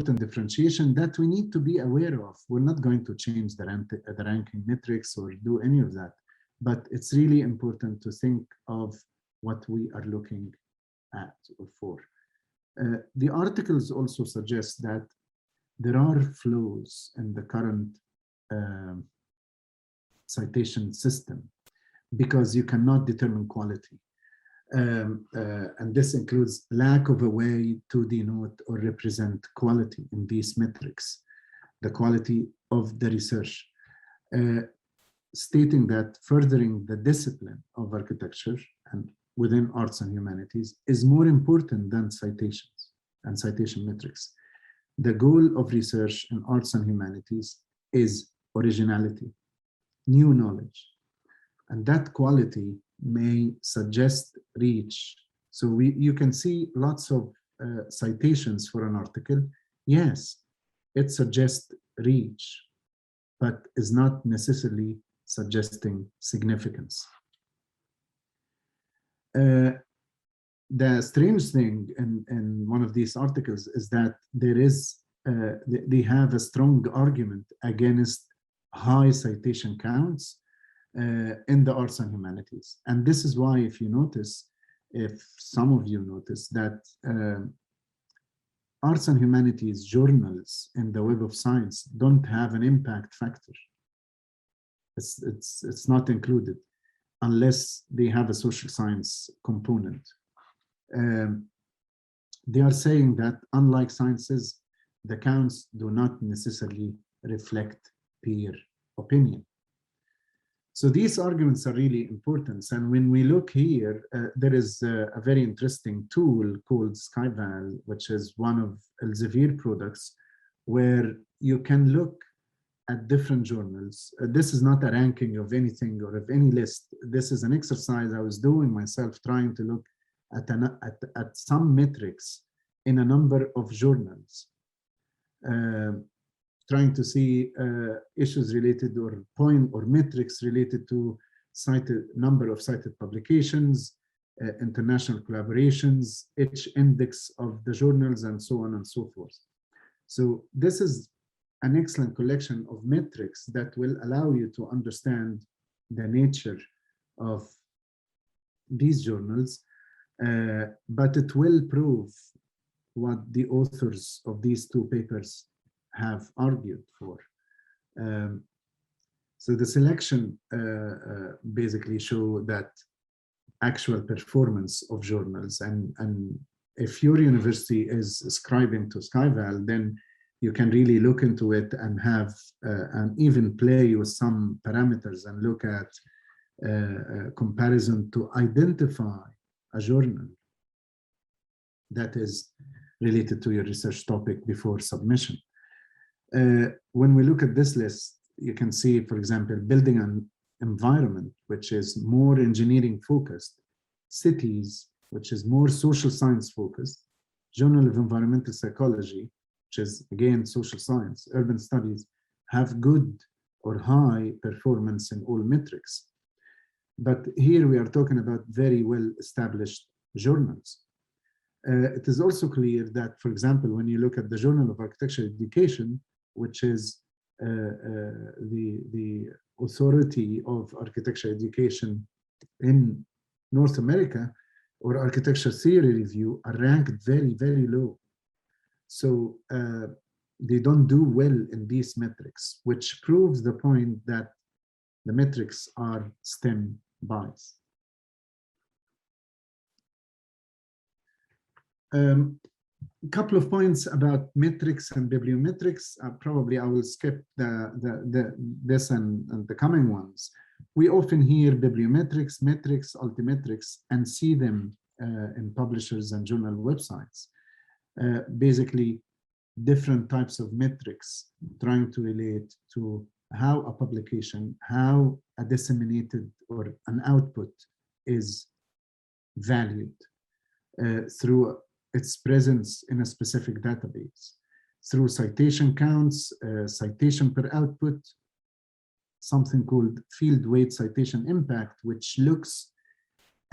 important differentiation that we need to be aware of. We're not going to change the ranking metrics or do any of that, but it's really important to think of what we are looking at or for. The articles also suggest that there are flaws in the current citation system because you cannot determine quality. And this includes lack of a way to denote or represent quality in these metrics, the quality of the research, stating that furthering the discipline of architecture and within arts and humanities is more important than citations and citation metrics. The goal of research in arts and humanities is originality, new knowledge, and that quality may suggest reach. So you can see lots of citations for an article. Yes, it suggests reach, but is not necessarily suggesting significance. The strange thing in one of these articles is that there is, they have a strong argument against high citation counts in the arts and humanities. And this is why, if you notice, if some of you notice that arts and humanities journals in the Web of Science don't have an impact factor. It's not included unless they have a social science component. They are saying that unlike sciences, the counts do not necessarily reflect peer opinion. So these arguments are really important. And when we look here, there is a very interesting tool called SkyVal, which is one of Elsevier products, where you can look at different journals. This is not a ranking of anything or of any list. This is an exercise I was doing myself, trying to look at some metrics in a number of journals, trying to see issues related or metrics related to number of cited publications, international collaborations, each index of the journals, and so on and so forth. So this is an excellent collection of metrics that will allow you to understand the nature of these journals, but it will prove what the authors of these two papers have argued for. So the selection basically show that actual performance of journals, and if your university is ascribing to SkyVal, then you can really look into it and have and even play with some parameters and look at comparison to identify a journal that is related to your research topic before submission. When we look at this list, you can see, for example, building an environment, which is more engineering focused, cities, which is more social science focused, Journal of Environmental Psychology, which is again social science, urban studies, have good or high performance in all metrics. But here we are talking about very well established journals. It is also clear that, for example, when you look at the Journal of Architecture Education, which is the authority of architecture education in North America, or Architecture Theory Review, are ranked very, very low. So they don't do well in these metrics, which proves the point that the metrics are STEM biased. A couple of points about metrics and bibliometrics. Probably I will skip this and the coming ones. We often hear bibliometrics, metrics, altimetrics, and see them in publishers and journal websites. Basically, different types of metrics trying to relate to how a publication, how a disseminated or an output is valued through its presence in a specific database, through citation counts, citation per output, something called field weight citation impact, which looks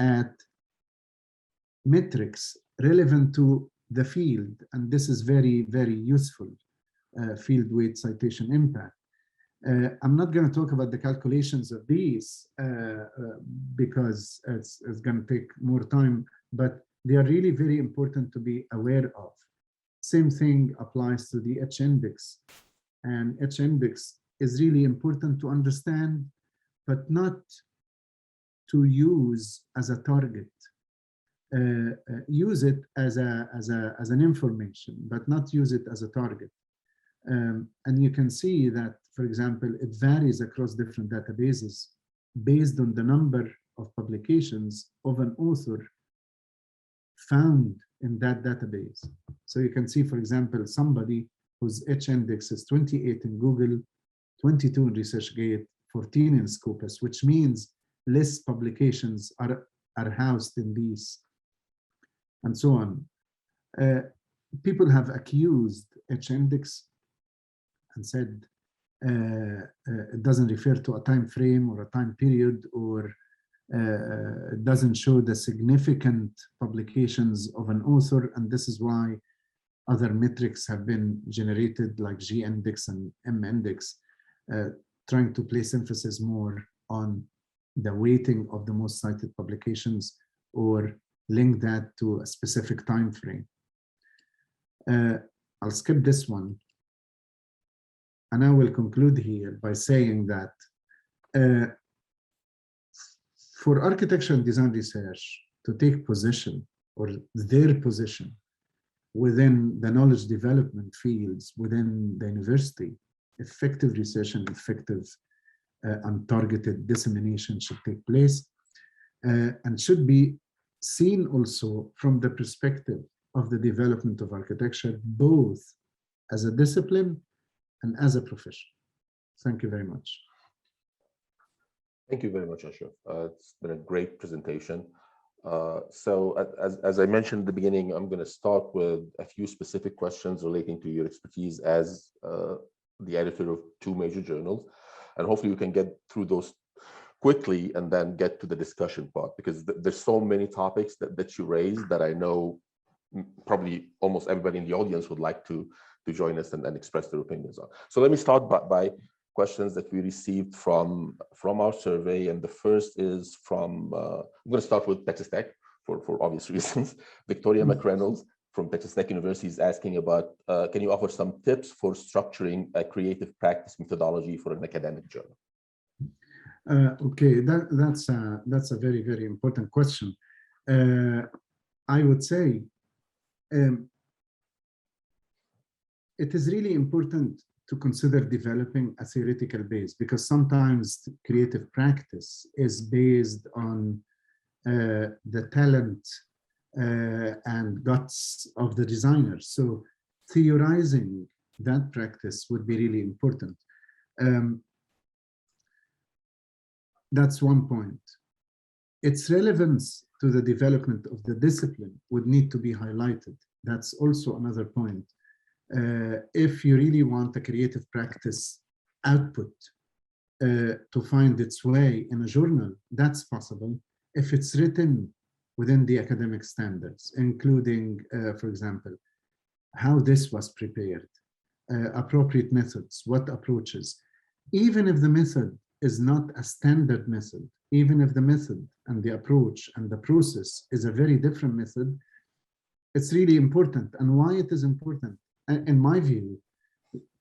at metrics relevant to the field, and this is very, very useful, field weight citation impact. I'm not going to talk about the calculations of these because it's going to take more time, but they are really very important to be aware of. Same thing applies to the H-index, and H-index is really important to understand, but not to use as a target. Use it as an information, but not use it as a target. And you can see that, for example, it varies across different databases based on the number of publications of an author found in that database. So you can see, for example, somebody whose H-index is 28 in Google, 22 in ResearchGate, 14 in Scopus, which means less publications are housed in these, and so on. People have accused H-index and said it doesn't refer to a time frame or a time period, or it doesn't show the significant publications of an author, and this is why other metrics have been generated like G-index and M-index, trying to place emphasis more on the weighting of the most cited publications or link that to a specific time frame. I'll skip this one. And I will conclude here by saying that for architecture and design research to take position, or their position, within the knowledge development fields within the university, effective research and effective and targeted dissemination should take place, and should be seen also from the perspective of the development of architecture, both as a discipline and as a profession. Thank you very much. Thank you very much, Ashraf. It's been a great presentation. So as I mentioned at the beginning, I'm going to start with a few specific questions relating to your expertise as the editor of 2 major journals. And hopefully we can get through those quickly and then get to the discussion part, because there's so many topics that you raised that I know probably almost everybody in the audience would like to join us and express their opinions on. So let me start by questions that we received from our survey. And the first is from, I'm going to start with Texas Tech for obvious reasons. Victoria McReynolds from Texas Tech University is asking about, can you offer some tips for structuring a creative practice methodology for an academic journal? Okay, that's a very, very important question. I would say it is really important to consider developing a theoretical base, because sometimes creative practice is based on the talent and guts of the designers. So theorizing that practice would be really important. That's one point. Its relevance to the development of the discipline would need to be highlighted. That's also another point. If you really want a creative practice output to find its way in a journal, that's possible if it's written within the academic standards, including, for example, how this was prepared, appropriate methods, what approaches. Even if the method is not a standard method, even if the method and the approach and the process is a very different method, it's really important. And why it is important? In my view,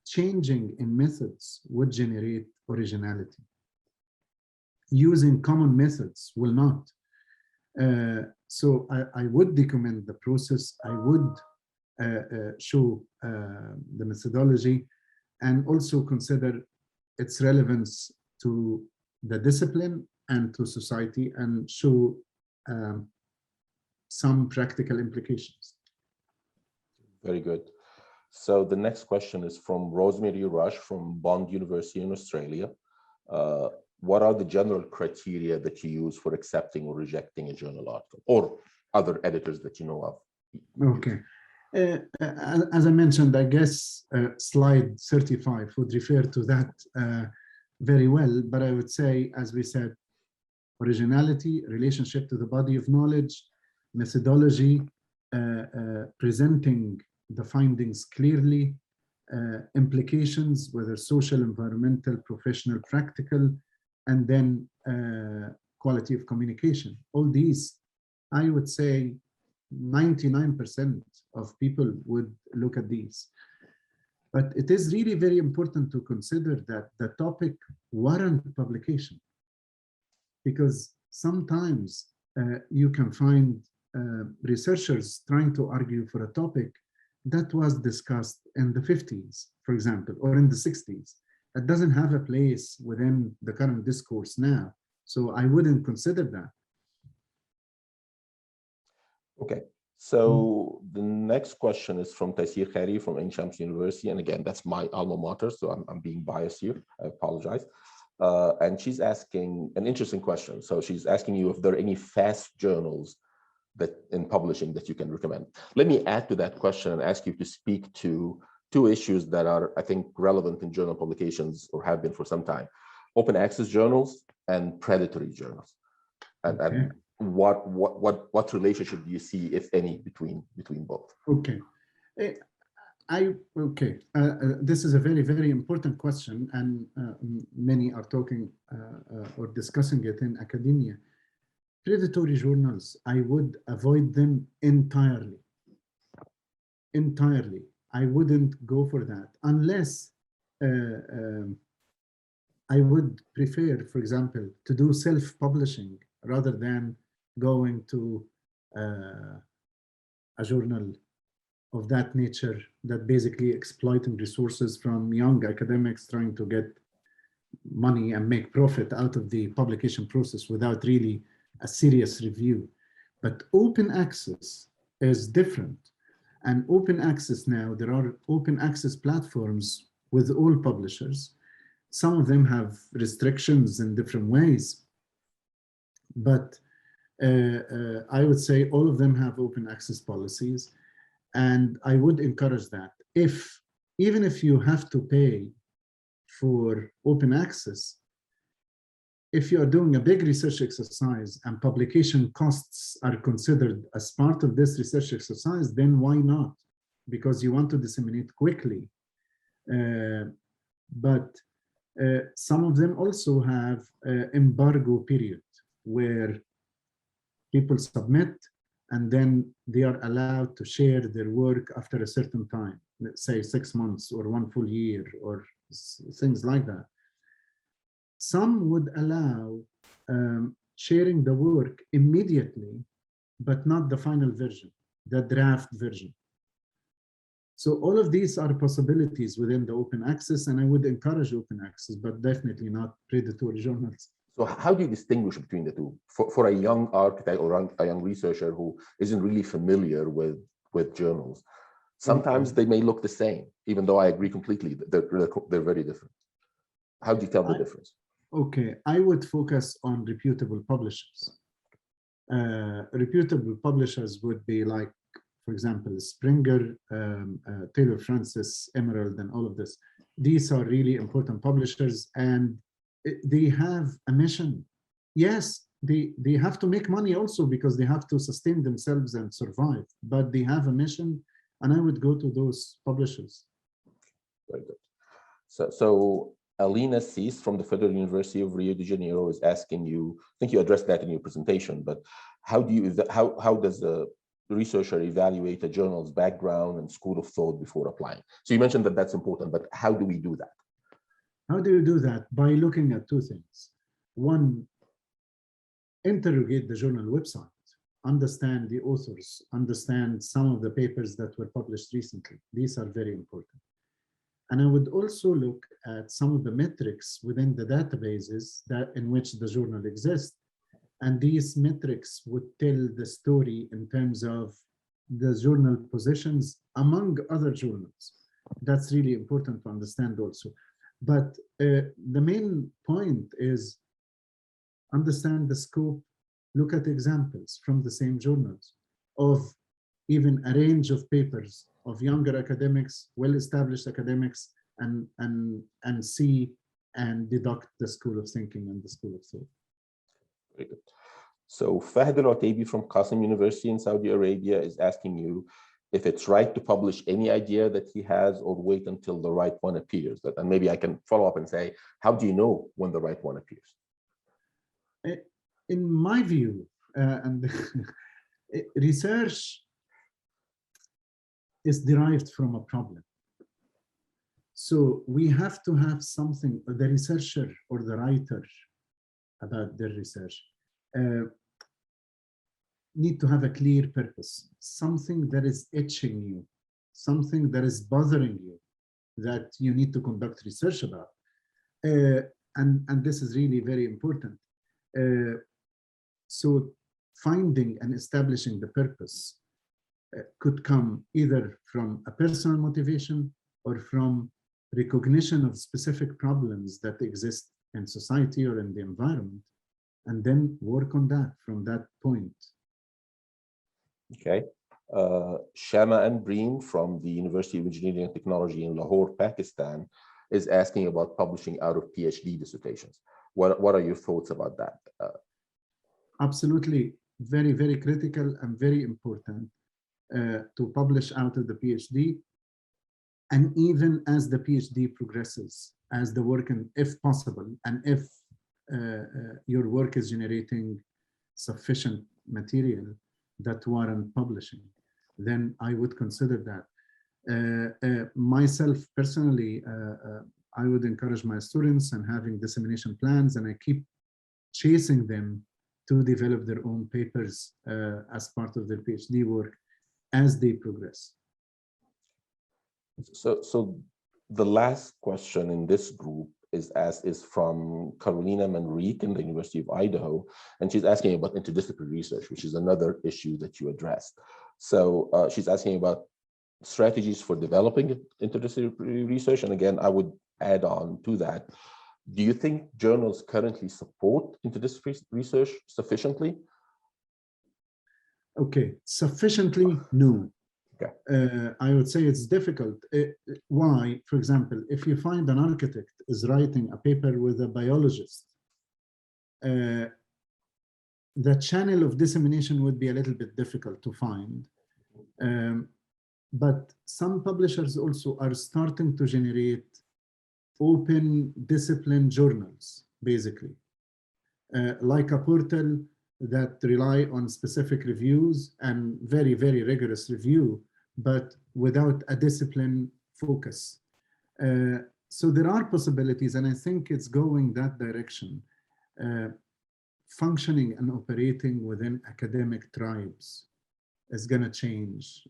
changing in methods would generate originality. Using common methods will not. So I would document the process. I would show the methodology, and also consider its relevance to the discipline and to society, and show some practical implications. Very good. So the next question is from Rosemary Rush from Bond University in Australia. What are the general criteria that you use for accepting or rejecting a journal article, or other editors that you know of? Okay. As I mentioned, I guess slide 35 would refer to that very well, but I would say, as we said, originality, relationship to the body of knowledge, methodology, presenting the findings clearly, implications, whether social, environmental, professional, practical, and then quality of communication. All these, I would say 99% of people would look at these. But it is really very important to consider that the topic warrant publication, because sometimes you can find researchers trying to argue for a topic that was discussed in the 50s, for example, or in the 60s. It doesn't have a place within the current discourse now. So I wouldn't consider that. Okay. So the next question is from Taysir Khari from Ain Shams University. And again, that's my alma mater, so I'm being biased here. I apologize. And she's asking an interesting question. So she's asking you if there are any fast journals that in publishing that you can recommend. Let me add to that question and ask you to speak to two issues that are, I think, relevant in journal publications or have been for some time: open access journals and predatory journals. And what relationship do you see, if any, between both? Okay. This is a very, very important question, and many are talking or discussing it in academia. Predatory journals, I would avoid them entirely. Entirely. I wouldn't go for that unless I would prefer, for example, to do self-publishing rather than going to a journal of that nature that basically exploiting resources from young academics trying to get money and make profit out of the publication process without really a serious review. But open access is different. And open access now, there are open access platforms with all publishers. Some of them have restrictions in different ways, but I would say all of them have open access policies. And I would encourage that. Even if you have to pay for open access, if you are doing a big research exercise and publication costs are considered as part of this research exercise, then why not? Because you want to disseminate quickly. But some of them also have embargo period where people submit and then they are allowed to share their work after a certain time, let's say 6 months or 1 full year or things like that. Some would allow sharing the work immediately, but not the final version, the draft version. So all of these are possibilities within the open access, and I would encourage open access, but definitely not predatory journals. So how do you distinguish between the two? For a young architect or a young researcher who isn't really familiar with journals, sometimes they may look the same, even though I agree completely that they're very different. How do you tell the difference? Okay, I would focus on reputable publishers. Reputable publishers would be like, for example, Springer, Taylor Francis, Emerald, and all of this. These are really important publishers, and they have a mission. Yes, they have to make money also because they have to sustain themselves and survive, but they have a mission, and I would go to those publishers. Very good. So Alina Cease from the Federal University of Rio de Janeiro is asking you, I think you addressed that in your presentation, but how does the researcher evaluate a journal's background and school of thought before applying? So you mentioned that that's important, but how do we do that? How do you do that? By looking at two things. One, interrogate the journal website, understand the authors, understand some of the papers that were published recently. These are very important. And I would also look at some of the metrics within the databases in which the journal exists. And these metrics would tell the story in terms of the journal positions among other journals. That's really important to understand also. But the main point is understand the scope, look at examples from the same journals of even a range of papers of younger academics, well-established academics, and see and deduct the school of thinking and the school of thought. Very good. So Fahd Al-Otaibi from Qasim University in Saudi Arabia is asking you if it's right to publish any idea that he has or wait until the right one appears. And maybe I can follow up and say, how do you know when the right one appears? In my view, and research is derived from a problem. So we have to have something, the researcher or the writer about their research need to have a clear purpose, something that is itching you, something that is bothering you, that you need to conduct research about. And this is really very important. So finding and establishing the purpose could come either from a personal motivation or from recognition of specific problems that exist in society or in the environment, and then work on that from that point. Okay. Shama and Breen from the University of Engineering and Technology in Lahore, Pakistan, is asking about publishing out of PhD dissertations. What are your thoughts about that? Absolutely, very, very critical and very important to publish out of the PhD. And even as the PhD progresses, as the work, and if possible, and if your work is generating sufficient material that warrant publishing, then I would consider that. Myself personally, I would encourage my students and having dissemination plans, and I keep chasing them to develop their own papers as part of their PhD work as they progress. So the last question in this group is from Carolina Manrique in the University of Idaho, and she's asking about interdisciplinary research, which is another issue that you addressed. So she's asking about strategies for developing interdisciplinary research, and again, I would add on to that. Do you think journals currently support interdisciplinary research sufficiently? Okay, sufficiently, no. Okay. I would say it's difficult. Why? For example, if you find an architect is writing a paper with a biologist, the channel of dissemination would be a little bit difficult to find. But some publishers also are starting to generate open discipline journals, basically, like a portal that rely on specific reviews and very, very rigorous review, but without a discipline focus. So there are possibilities, and I think it's going that direction. Functioning and operating within academic tribes is going to change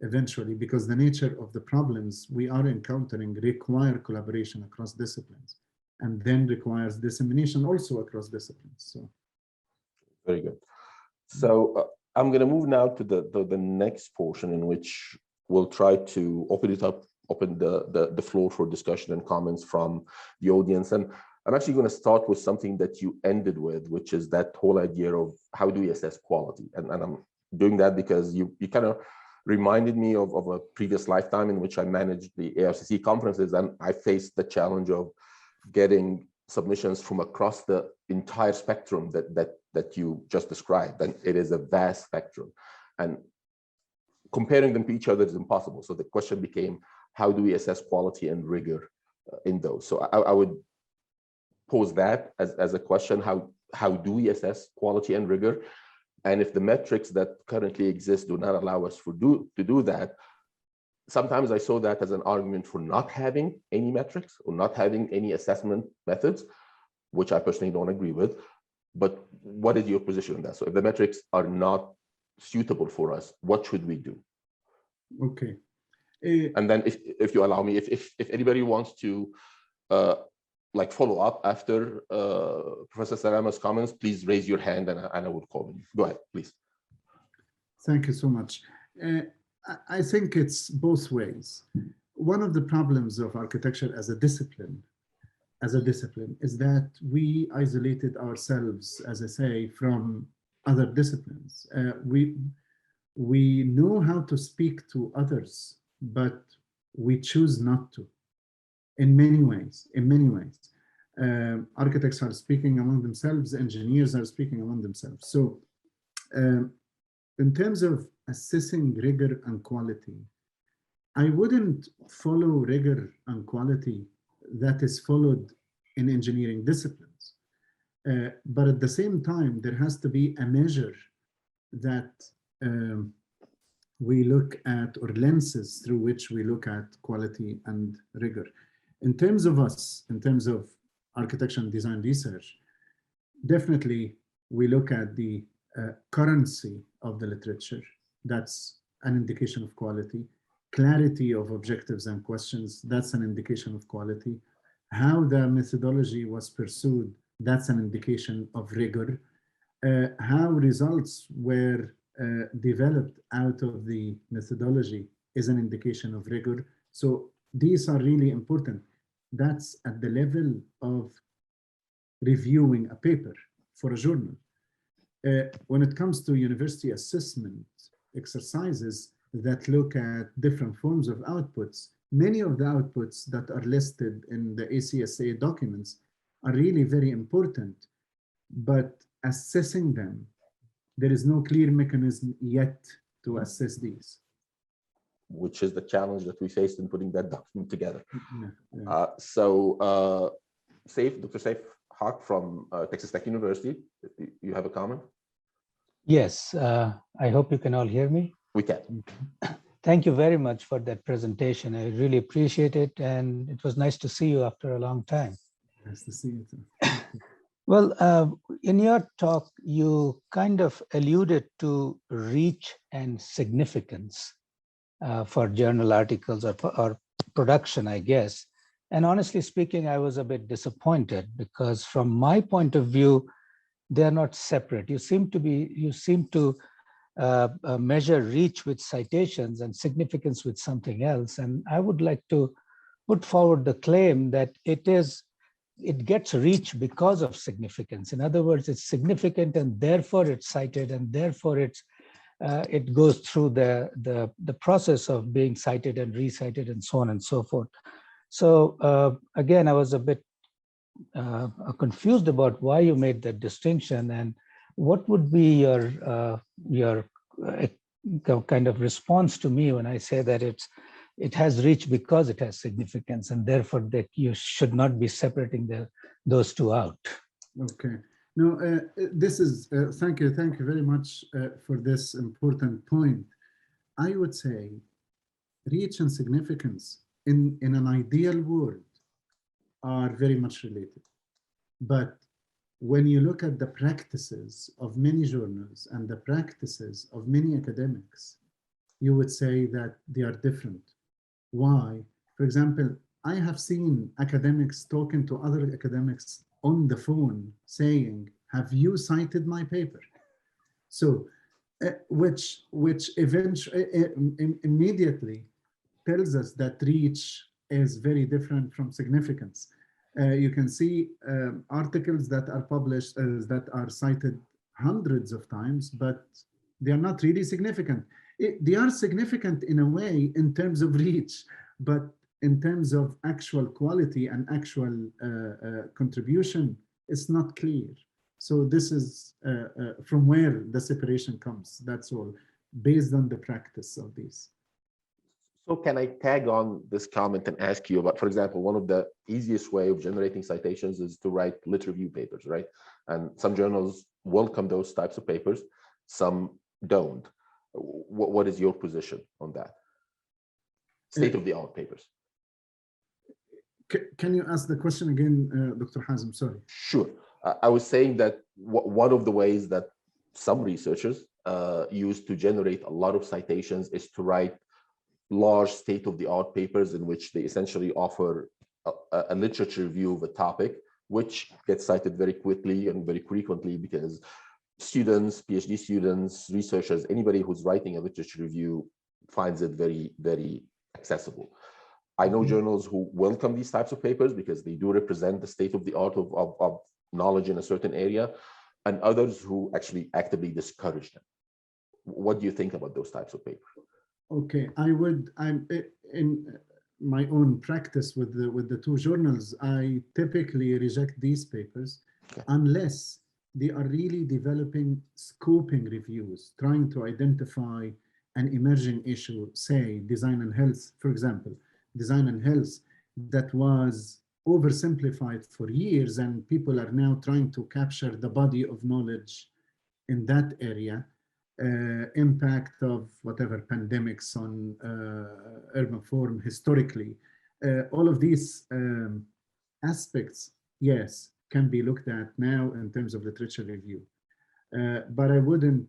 eventually, because the nature of the problems we are encountering require collaboration across disciplines, and then requires dissemination also across disciplines. So. Very good. So I'm going to move now to the next portion, in which we'll try to open the floor for discussion and comments from the audience. And I'm actually going to start with something that you ended with, which is that whole idea of how do we assess quality. And I'm doing that because you kind of reminded me of a previous lifetime in which I managed the ARCC conferences, and I faced the challenge of getting submissions from across the entire spectrum that you just described, and it is a vast spectrum, and comparing them to each other is impossible. So the question became, how do we assess quality and rigor in those? So I would pose that as a question: how do we assess quality and rigor? And if the metrics that currently exist do not allow us to do that, sometimes I saw that as an argument for not having any metrics or not having any assessment methods, which I personally don't agree with. But what is your position on that? So if the metrics are not suitable for us, what should we do? Okay. And then if you allow me, if anybody wants to like follow up after Professor Salama's comments, please raise your hand and I will call you. Go ahead, please. Thank you so much. I think it's both ways. One of the problems of architecture as a discipline is that we isolated ourselves, as I say, from other disciplines. We know how to speak to others, but we choose not to, in many ways. Architects are speaking among themselves, engineers are speaking among themselves. So in terms of assessing rigor and quality, I wouldn't follow rigor and quality that is followed in engineering disciplines. But at the same time, there has to be a measure that we look at, or lenses through which we look at quality and rigor. In terms of us, in terms of architecture and design research, definitely we look at the currency of the literature. That's an indication of quality. Clarity of objectives and questions, that's an indication of quality. How the methodology was pursued, that's an indication of rigor. How results were developed out of the methodology is an indication of rigor. So these are really important. That's at the level of reviewing a paper for a journal. When it comes to university assessment exercises that look at different forms of outputs, many of the outputs that are listed in the ACSA documents are really very important, but assessing them, there is no clear mechanism yet to assess these. Which is the challenge that we faced in putting that document together. Yeah. Dr. Saif Haq from Texas Tech University, you have a comment? Yes, I hope you can all hear me. We can. Thank you very much for that presentation. I really appreciate it, and it was nice to see you after a long time. Nice to see you too. Well, in your talk, you kind of alluded to reach and significance for journal articles or production, I guess. And honestly speaking, I was a bit disappointed because from my point of view, they are not separate. You seem to measure reach with citations and significance with something else. And I would like to put forward the claim that it gets reach because of significance. In other words, it's significant and therefore it's cited, and therefore it goes through the process of being cited and recited and so on and so forth. So again, I was a bit confused about why you made that distinction, and what would be your kind of response to me when I say that it has reach because it has significance, and therefore that you should not be separating those two out. Okay. No, this is, thank you very much for this important point. I would say reach and significance in an ideal world are very much related. But when you look at the practices of many journals and the practices of many academics, you would say that they are different. Why? For example, I have seen academics talking to other academics on the phone saying, have you cited my paper? So, which eventually, immediately tells us that reach is very different from significance. You can see articles that are published that are cited hundreds of times, but they are not really significant. They are significant in a way in terms of reach, but in terms of actual quality and actual contribution, it's not clear. So this is from where the separation comes, that's all, based on the practice of these. So can I tag on this comment and ask you about, for example, one of the easiest way of generating citations is to write lit review papers, right? And some journals welcome those types of papers, some don't. What is your position on that? State-of-the-art papers. Can you ask the question again, Dr. Hazm? Sorry. Sure. I was saying that one of the ways that some researchers use to generate a lot of citations is to write large state-of-the-art papers in which they essentially offer a literature review of a topic, which gets cited very quickly and very frequently because students, PhD students, researchers, anybody who's writing a literature review finds it very, very accessible. I know journals who welcome these types of papers because they do represent the state-of-the-art of knowledge in a certain area, and others who actually actively discourage them. What do you think about those types of papers? Okay, my own practice with the two journals, I typically reject these papers unless they are really developing scoping reviews, trying to identify an emerging issue, say design and health, for example, design and health that was oversimplified for years, and people are now trying to capture the body of knowledge in that area. Impact of whatever pandemics on urban form historically. All of these aspects, yes, can be looked at now in terms of literature review. But I wouldn't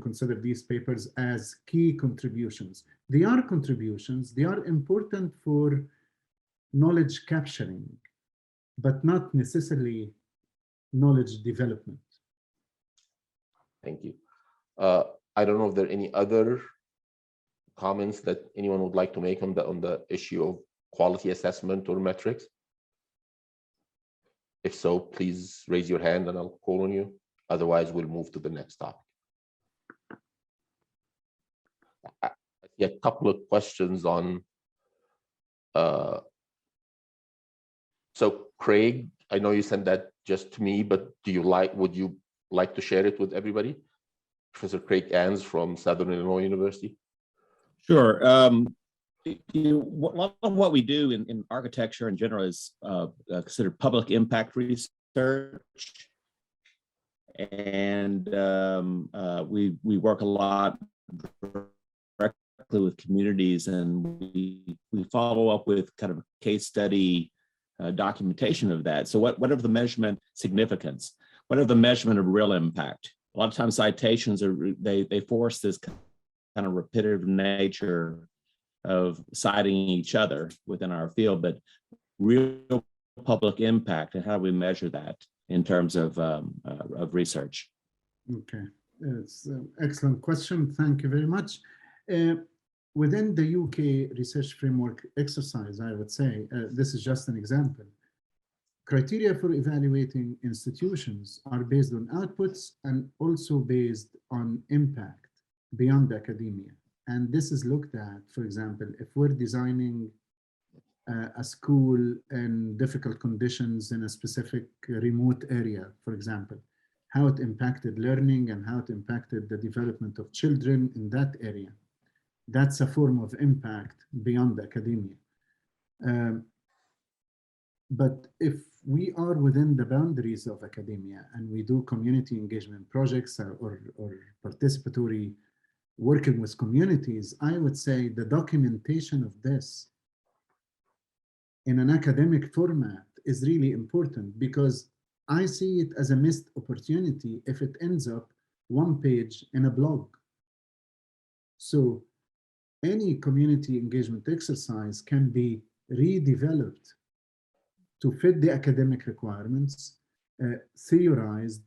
consider these papers as key contributions. They are contributions, they are important for knowledge capturing, but not necessarily knowledge development. Thank you. I don't know if there are any other comments that anyone would like to make on the issue of quality assessment or metrics. If so, please raise your hand and I'll call on you. Otherwise, we'll move to the next topic. I see a couple of questions on. So Craig, I know you sent that just to me, but would you like to share it with everybody? Professor Craig Ans from Southern Illinois University. Sure. A lot of what we do in architecture in general is considered public impact research. And we work a lot directly with communities, and we follow up with kind of a case study documentation of that. So what are the measurement significance? What are the measurement of real impact? A lot of times citations they force this kind of repetitive nature of citing each other within our field, but real public impact, and how do we measure that in terms of research? Okay, it's an excellent question. Thank you very much. Within the UK research framework exercise, I would say, this is just an example. Criteria for evaluating institutions are based on outputs and also based on impact beyond academia. And this is looked at, for example, if we're designing a school in difficult conditions in a specific remote area, for example, how it impacted learning and how it impacted the development of children in that area. That's a form of impact beyond academia. But if we are within the boundaries of academia and we do community engagement projects or participatory working with communities, I would say the documentation of this in an academic format is really important, because I see it as a missed opportunity if it ends up one page in a blog. So any community engagement exercise can be redeveloped to fit the academic requirements, theorized,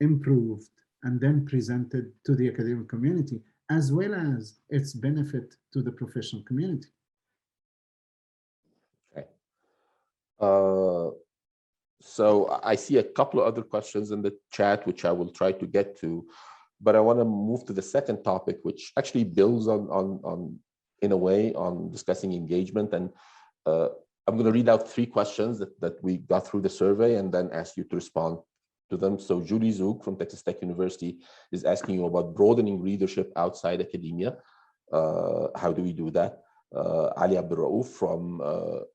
improved, and then presented to the academic community, as well as its benefit to the professional community. Okay. So I see a couple of other questions in the chat, which I will try to get to, but I want to move to the second topic, which actually builds on in a way, on discussing engagement. And I'm going to read out 3 questions that we got through the survey and then ask you to respond to them. So Julie Zook from Texas Tech University is asking you about broadening readership outside academia. How do we do that? Ali Abdul Raouf from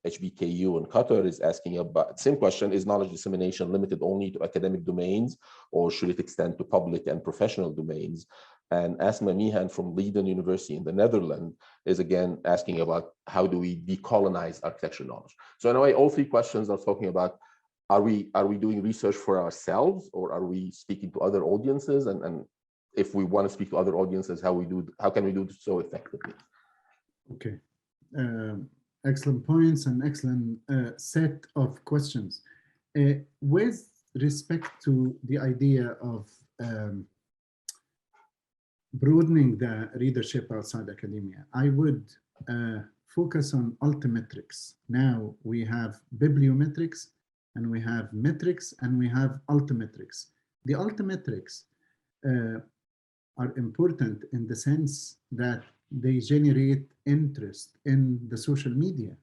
HBKU in Qatar is asking about the same question: is knowledge dissemination limited only to academic domains, or should it extend to public and professional domains? And Asma Mihan from Leiden University in the Netherlands is again asking about how do we decolonize architecture knowledge. So in a way, all 3 questions are talking about, are we doing research for ourselves, or are we speaking to other audiences? And if we want to speak to other audiences, how can we do so effectively? Okay, excellent points and excellent set of questions. With respect to the idea of broadening the readership outside academia, I would focus on altimetrics. Now we have bibliometrics, and we have metrics, and we have altimetrics. The altimetrics are important in the sense that they generate interest in the social media.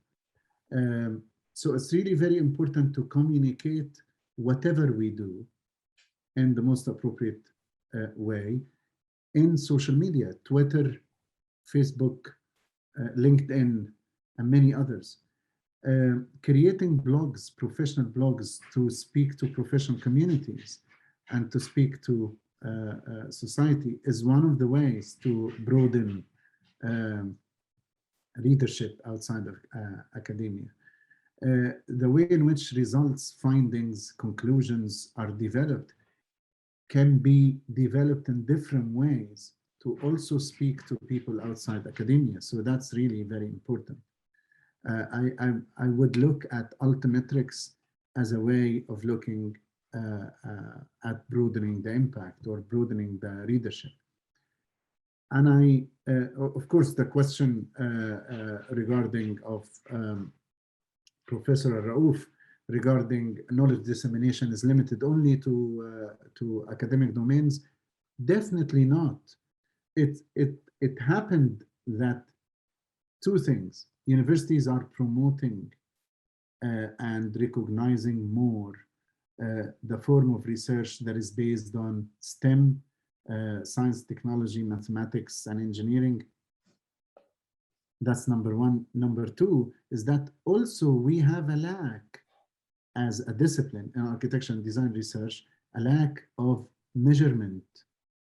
So it's really very important to communicate whatever we do in the most appropriate way in social media, Twitter, Facebook, LinkedIn, and many others. Creating blogs, professional blogs, to speak to professional communities and to speak to society is one of the ways to broaden readership outside of academia. The way in which results, findings, conclusions are developed can be developed in different ways to also speak to people outside academia. So that's really very important. I would look at Altimetrics as a way of looking at broadening the impact or broadening the readership. And of course, the question regarding of Professor Raouf regarding knowledge dissemination is limited only to academic domains. Definitely not. It happened that two things. Universities are promoting and recognizing more the form of research that is based on STEM, science, technology, mathematics, and engineering. That's number one. Number two is that also we have a lack as a discipline in architecture and design research, a lack of measurement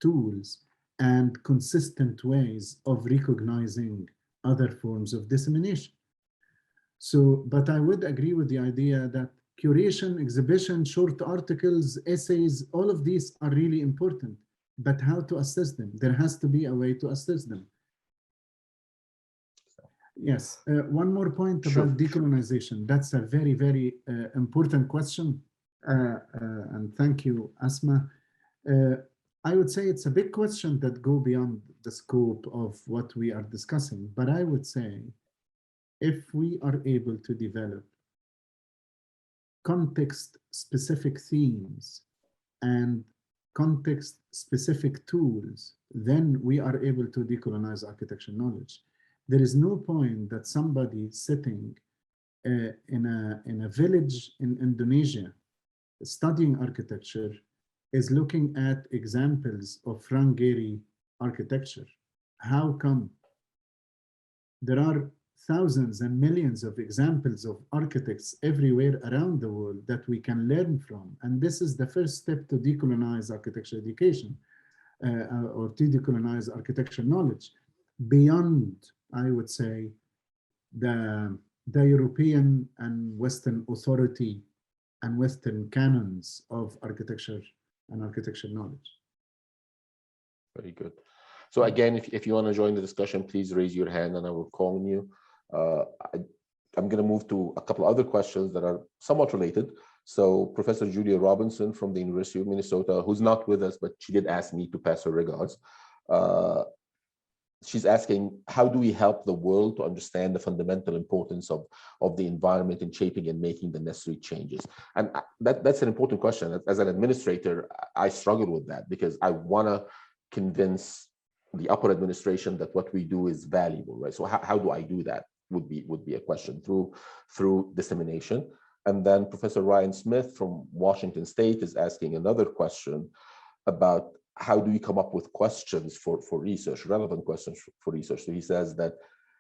tools and consistent ways of recognizing other forms of dissemination. So, but I would agree with the idea that curation, exhibition, short articles, essays, all of these are really important, but how to assess them? There has to be a way to assess them. Yes, one more point about decolonization. That's a very, very important question. And thank you, Asma. I would say it's a big question that go beyond the scope of what we are discussing. But I would say if we are able to develop context-specific themes and context-specific tools, then we are able to decolonize architecture knowledge. There is no point that somebody sitting in a village in Indonesia studying architecture is looking at examples of Frank Gehry architecture. How come? There are thousands and millions of examples of architects everywhere around the world that we can learn from. And this is the first step to decolonize architecture education or to decolonize architecture knowledge beyond, I would say, the European and Western authority and Western canons of architecture and architecture knowledge. Very good. So again, if you want to join the discussion, please raise your hand and I will call on you. I'm going to move to a couple other questions that are somewhat related. So Professor Julia Robinson from the University of Minnesota, who's not with us, but she did ask me to pass her regards. She's asking, how do we help the world to understand the fundamental importance of the environment in shaping and making the necessary changes? And that's an important question. As an administrator, I struggle with that because I want to convince the upper administration that what we do is valuable, right? So how do I do that would be a question through dissemination. And then Professor Ryan Smith from Washington State is asking another question about how do we come up with questions for research, relevant questions for research. So he says that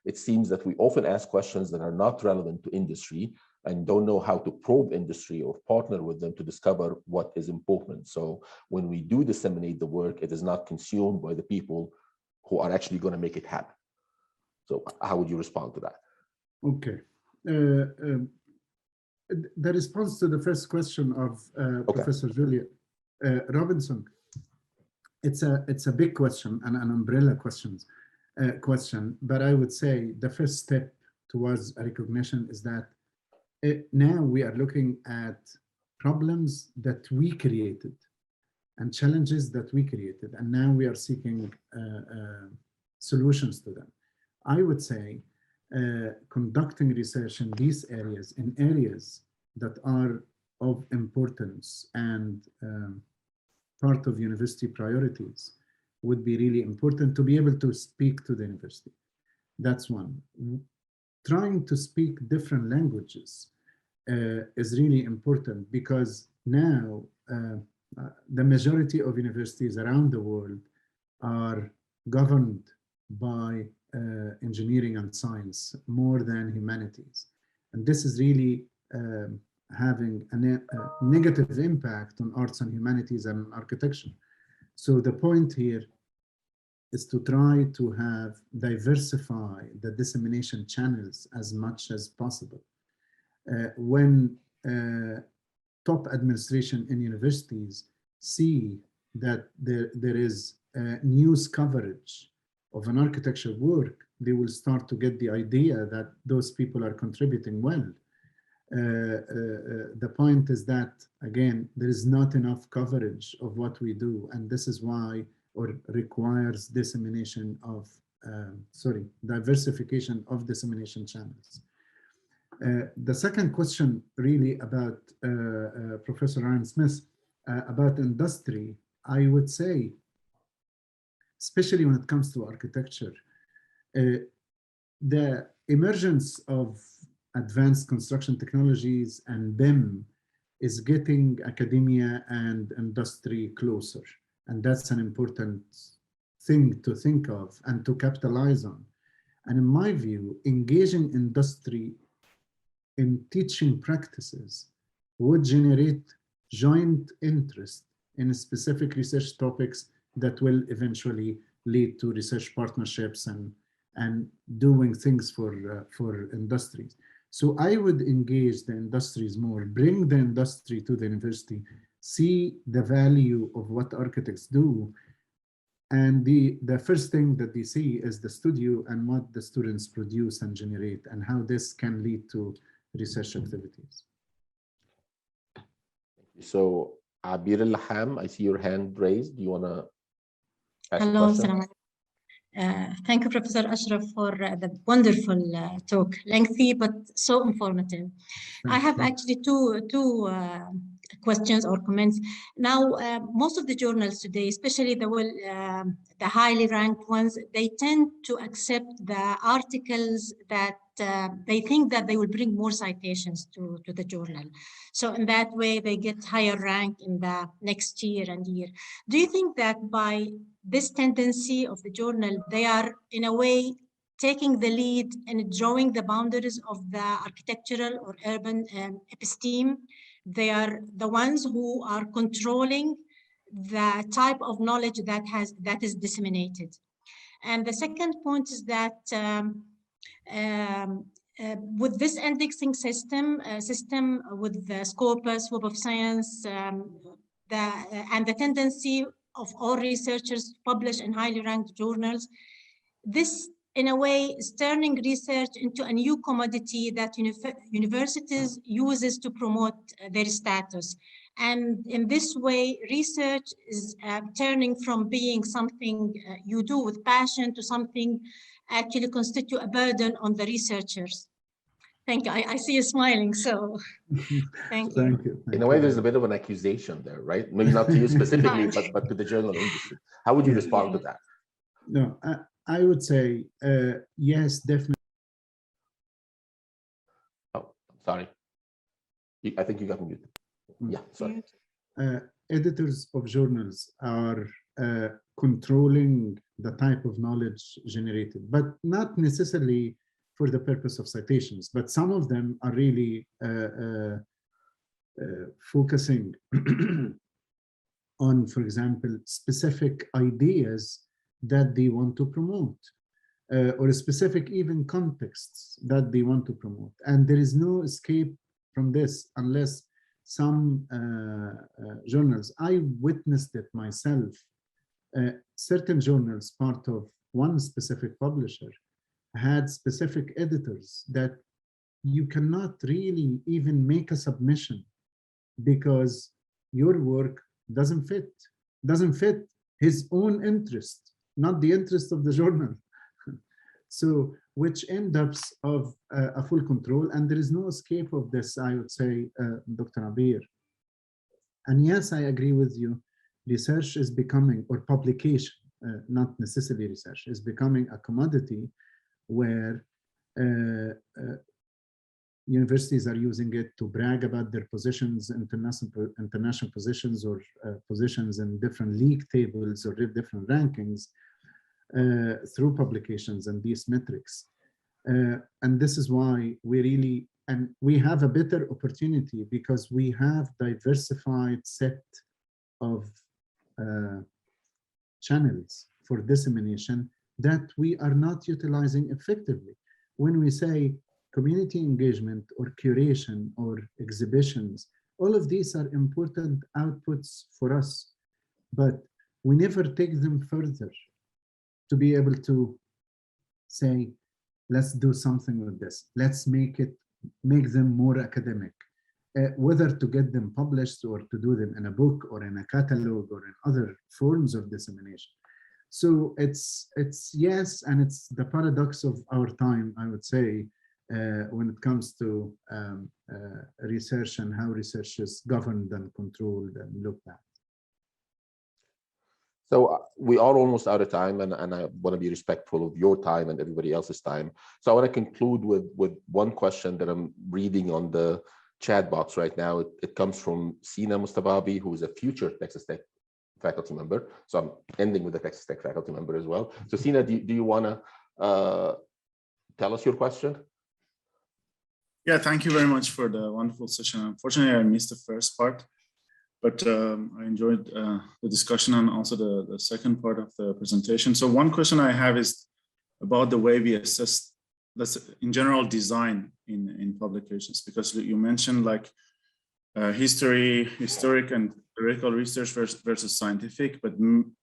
it seems that we often ask questions that are not relevant to industry and don't know how to probe industry or partner with them to discover what is important. So when we do disseminate the work, it is not consumed by the people who are actually going to make it happen. So how would you respond to that? Okay. The response to the first question of Professor Julia Robinson, it's a big question and an umbrella question, but I would say the first step towards a recognition is that now we are looking at problems that we created and challenges that we created, and now we are seeking solutions to them. I would say conducting research in these areas, in areas that are of importance and part of university priorities, would be really important to be able to speak to the university. That's one. Trying to speak different languages is really important, because now the majority of universities around the world are governed by engineering and science more than humanities. And this is really having a negative impact on arts and humanities and architecture. So the point here is to try to have diversify the dissemination channels as much as possible. When top administration in universities see that there is news coverage of an architecture work, they will start to get the idea that those people are contributing well. The point is that, again, there is not enough coverage of what we do, and this is why, or requires dissemination of, diversification of dissemination channels. The second question really about Professor Ryan Smith, about industry, I would say, especially when it comes to architecture, the emergence of advanced construction technologies and BIM is getting academia and industry closer. And that's an important thing to think of and to capitalize on. And in my view, engaging industry in teaching practices would generate joint interest in specific research topics that will eventually lead to research partnerships and doing things for industries. So I would engage the industries more, bring the industry to the university, see the value of what architects do. And the first thing that they see is the studio and what the students produce and generate, and how this can lead to research activities. So Abir Al-Laham, I see your hand raised. Do you want to ask Hello, a question? thank you, Professor Ashraf, for the wonderful talk, lengthy but so informative. I have actually two questions or comments. Now, most of the journals today, especially the highly ranked ones, they tend to accept the articles that they think that they will bring more citations to the journal. So in that way, they get higher rank in the next year and year. Do you think that by this tendency of the journal, they are in a way taking the lead in drawing the boundaries of the architectural or urban episteme? They are the ones who are controlling the type of knowledge that is disseminated. And the second point is that with this indexing system with the Scopus, Web of Science, and the tendency of all researchers to publish in highly ranked journals, this in a way is turning research into a new commodity that universities uses to promote their status. And in this way, research is turning from being something you do with passion to something actually constitute a burden on the researchers. Thank you. I see you smiling, so thank you. Thank you. In a way, there's a bit of an accusation there, right? Maybe not to you specifically, but to the journal industry. How would you respond to that? No, I would say, yes, definitely. Oh, sorry. I think you got muted. Yeah, sorry. Editors of journals are controlling the type of knowledge generated, but not necessarily for the purpose of citations, but some of them are really focusing on, for example, specific ideas that they want to promote, or specific even contexts that they want to promote. And there is no escape from this unless some journals, I witnessed it myself, certain journals, part of one specific publisher, had specific editors that you cannot really even make a submission because your work doesn't fit his own interest, not the interest of the journal. So, which ends up of a full control, and there is no escape of this, I would say, Dr. Abir. And yes, I agree with you. Research is becoming, or publication, not necessarily research, is becoming a commodity where universities are using it to brag about their positions, international positions, or positions in different league tables or different rankings through publications and these metrics. And this is why we have a better opportunity because we have diversified set of channels for dissemination that we are not utilizing effectively. When we say community engagement or curation or exhibitions, all of these are important outputs for us, but we never take them further to be able to say, let's do something with this. Let's make them more academic, whether to get them published or to do them in a book or in a catalog or in other forms of dissemination. So it's yes, and it's the paradox of our time, I would say, when it comes to research and how research is governed and controlled and looked at. So we are almost out of time, and I want to be respectful of your time and everybody else's time. So I want to conclude with one question that I'm reading on the chat box right now. It comes from Sina Mustababi, who is a future Texas Tech faculty member. So I'm ending with the Texas Tech faculty member as well. So Sina, do you want to tell us your question? Yeah, thank you very much for the wonderful session. Unfortunately, I missed the first part, but I enjoyed the discussion and also the second part of the presentation. So one question I have is about the way we assess, in general, design in publications, because you mentioned like historic and theoretical research versus scientific, but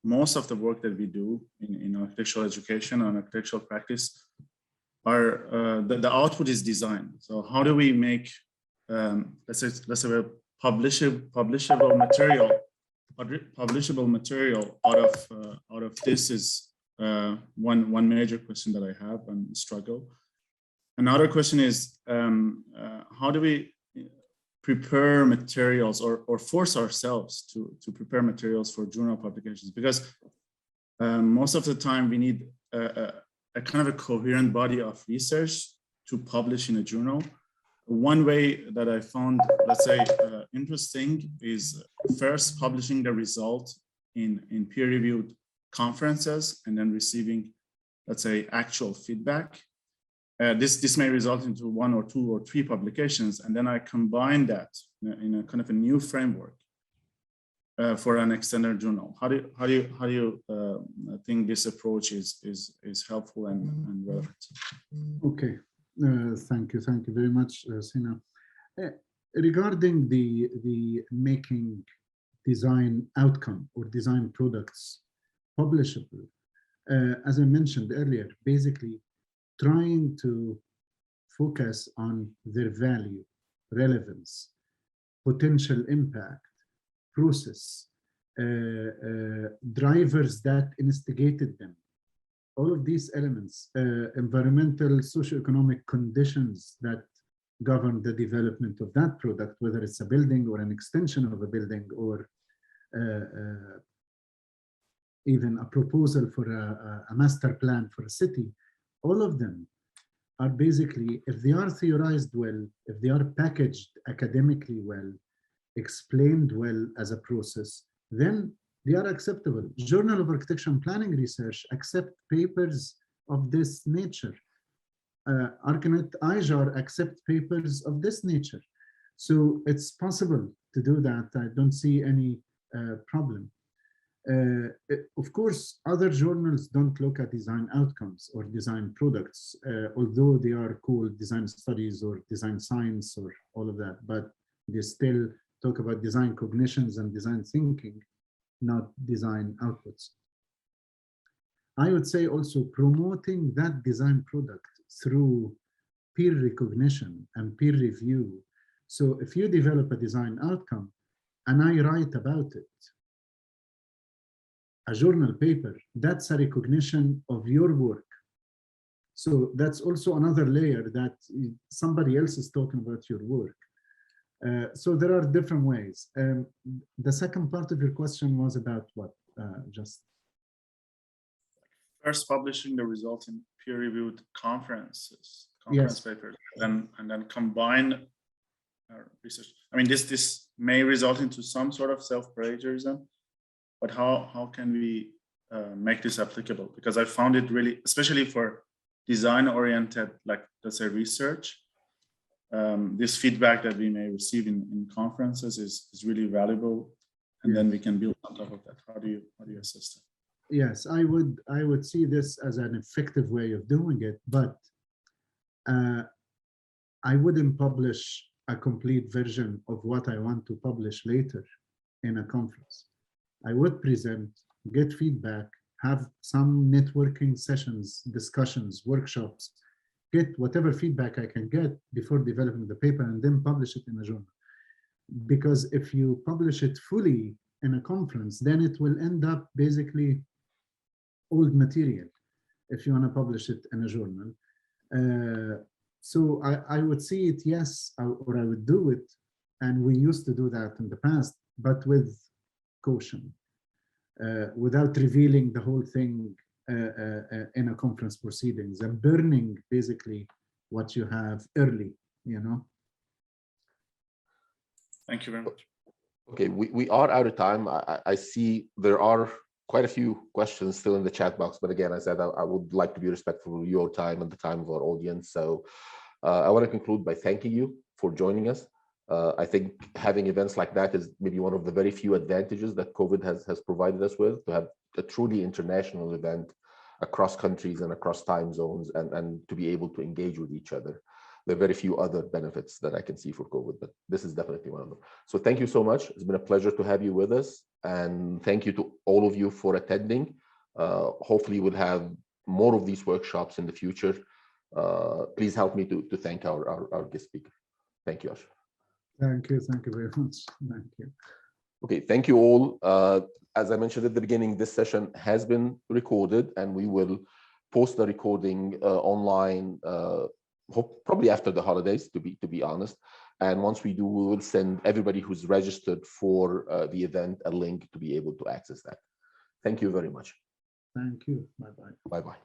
most of the work that we do in architectural education and architectural practice are the output is design. So how do we make let's say a publishable material out of this is one major question that I have and struggle. Another question is how do we prepare materials or force ourselves to prepare materials for journal publications? Because most of the time we need a kind of a coherent body of research to publish in a journal. One way that I found, let's say, interesting is first publishing the result in peer-reviewed conferences and then receiving, let's say, actual feedback. This may result into 1 or 2 or 3 publications, and then I combine that in a kind of a new framework for an extended journal. How do you think this approach is helpful and relevant? Okay, thank you very much, Sina. Regarding the making design outcome or design products publishable, as I mentioned earlier, basically trying to focus on their value, relevance, potential impact, process, drivers that instigated them. All of these elements, environmental, socioeconomic conditions that govern the development of that product, whether it's a building or an extension of a building or even a proposal for a master plan for a city, all of them are basically, if they are theorized well, if they are packaged academically well, explained well as a process, then they are acceptable. Journal of Architecture and Planning Research accept papers of this nature. Archnet-IJAR accept papers of this nature. So it's possible to do that. I don't see any problem. Of course, other journals don't look at design outcomes or design products, although they are called design studies or design science or all of that, but they still talk about design cognitions and design thinking, not design outputs. I would say also promoting that design product through peer recognition and peer review. So if you develop a design outcome and I write about it, a journal paper, that's a recognition of your work. So that's also another layer that somebody else is talking about your work. So there are different ways. The second part of your question was about what? Just first publishing the results in peer-reviewed conference Yes. papers, and then combine research. I mean, this may result into some sort of self-plagiarism, but how can we make this applicable? Because I found it really, especially for design-oriented, like let's say research, this feedback that we may receive in conferences is really valuable, and then we can build on top of that. How do you assess that? Yes, I would see this as an effective way of doing it, but I wouldn't publish a complete version of what I want to publish later in a conference. I would present, get feedback, have some networking sessions, discussions, workshops, get whatever feedback I can get before developing the paper, and then publish it in a journal. Because if you publish it fully in a conference, then it will end up basically old material if you want to publish it in a journal. So I would see it, yes, or I would do it. And we used to do that in the past, but with caution, without revealing the whole thing in a conference proceedings, and burning basically what you have early, you know. Thank you very much. Okay, we are out of time. I see there are quite a few questions still in the chat box, but again, I said I would like to be respectful of your time and the time of our audience. So I want to conclude by thanking you for joining us. I think having events like that is maybe one of the very few advantages that COVID has provided us with, to have a truly international event across countries and across time zones, and to be able to engage with each other. There are very few other benefits that I can see for COVID, but this is definitely one of them. So thank you so much. It's been a pleasure to have you with us. And thank you to all of you for attending. Hopefully we'll have more of these workshops in the future. Please help me to thank our guest speaker. Thank you, Ashraf. Thank you very much. Thank you. Okay, thank you all. As I mentioned at the beginning, this session has been recorded, and we will post the recording online probably after the holidays, to be honest. And once we do, we will send everybody who's registered for the event a link to be able to access that. Thank you very much. Thank you. Bye-bye. Bye-bye.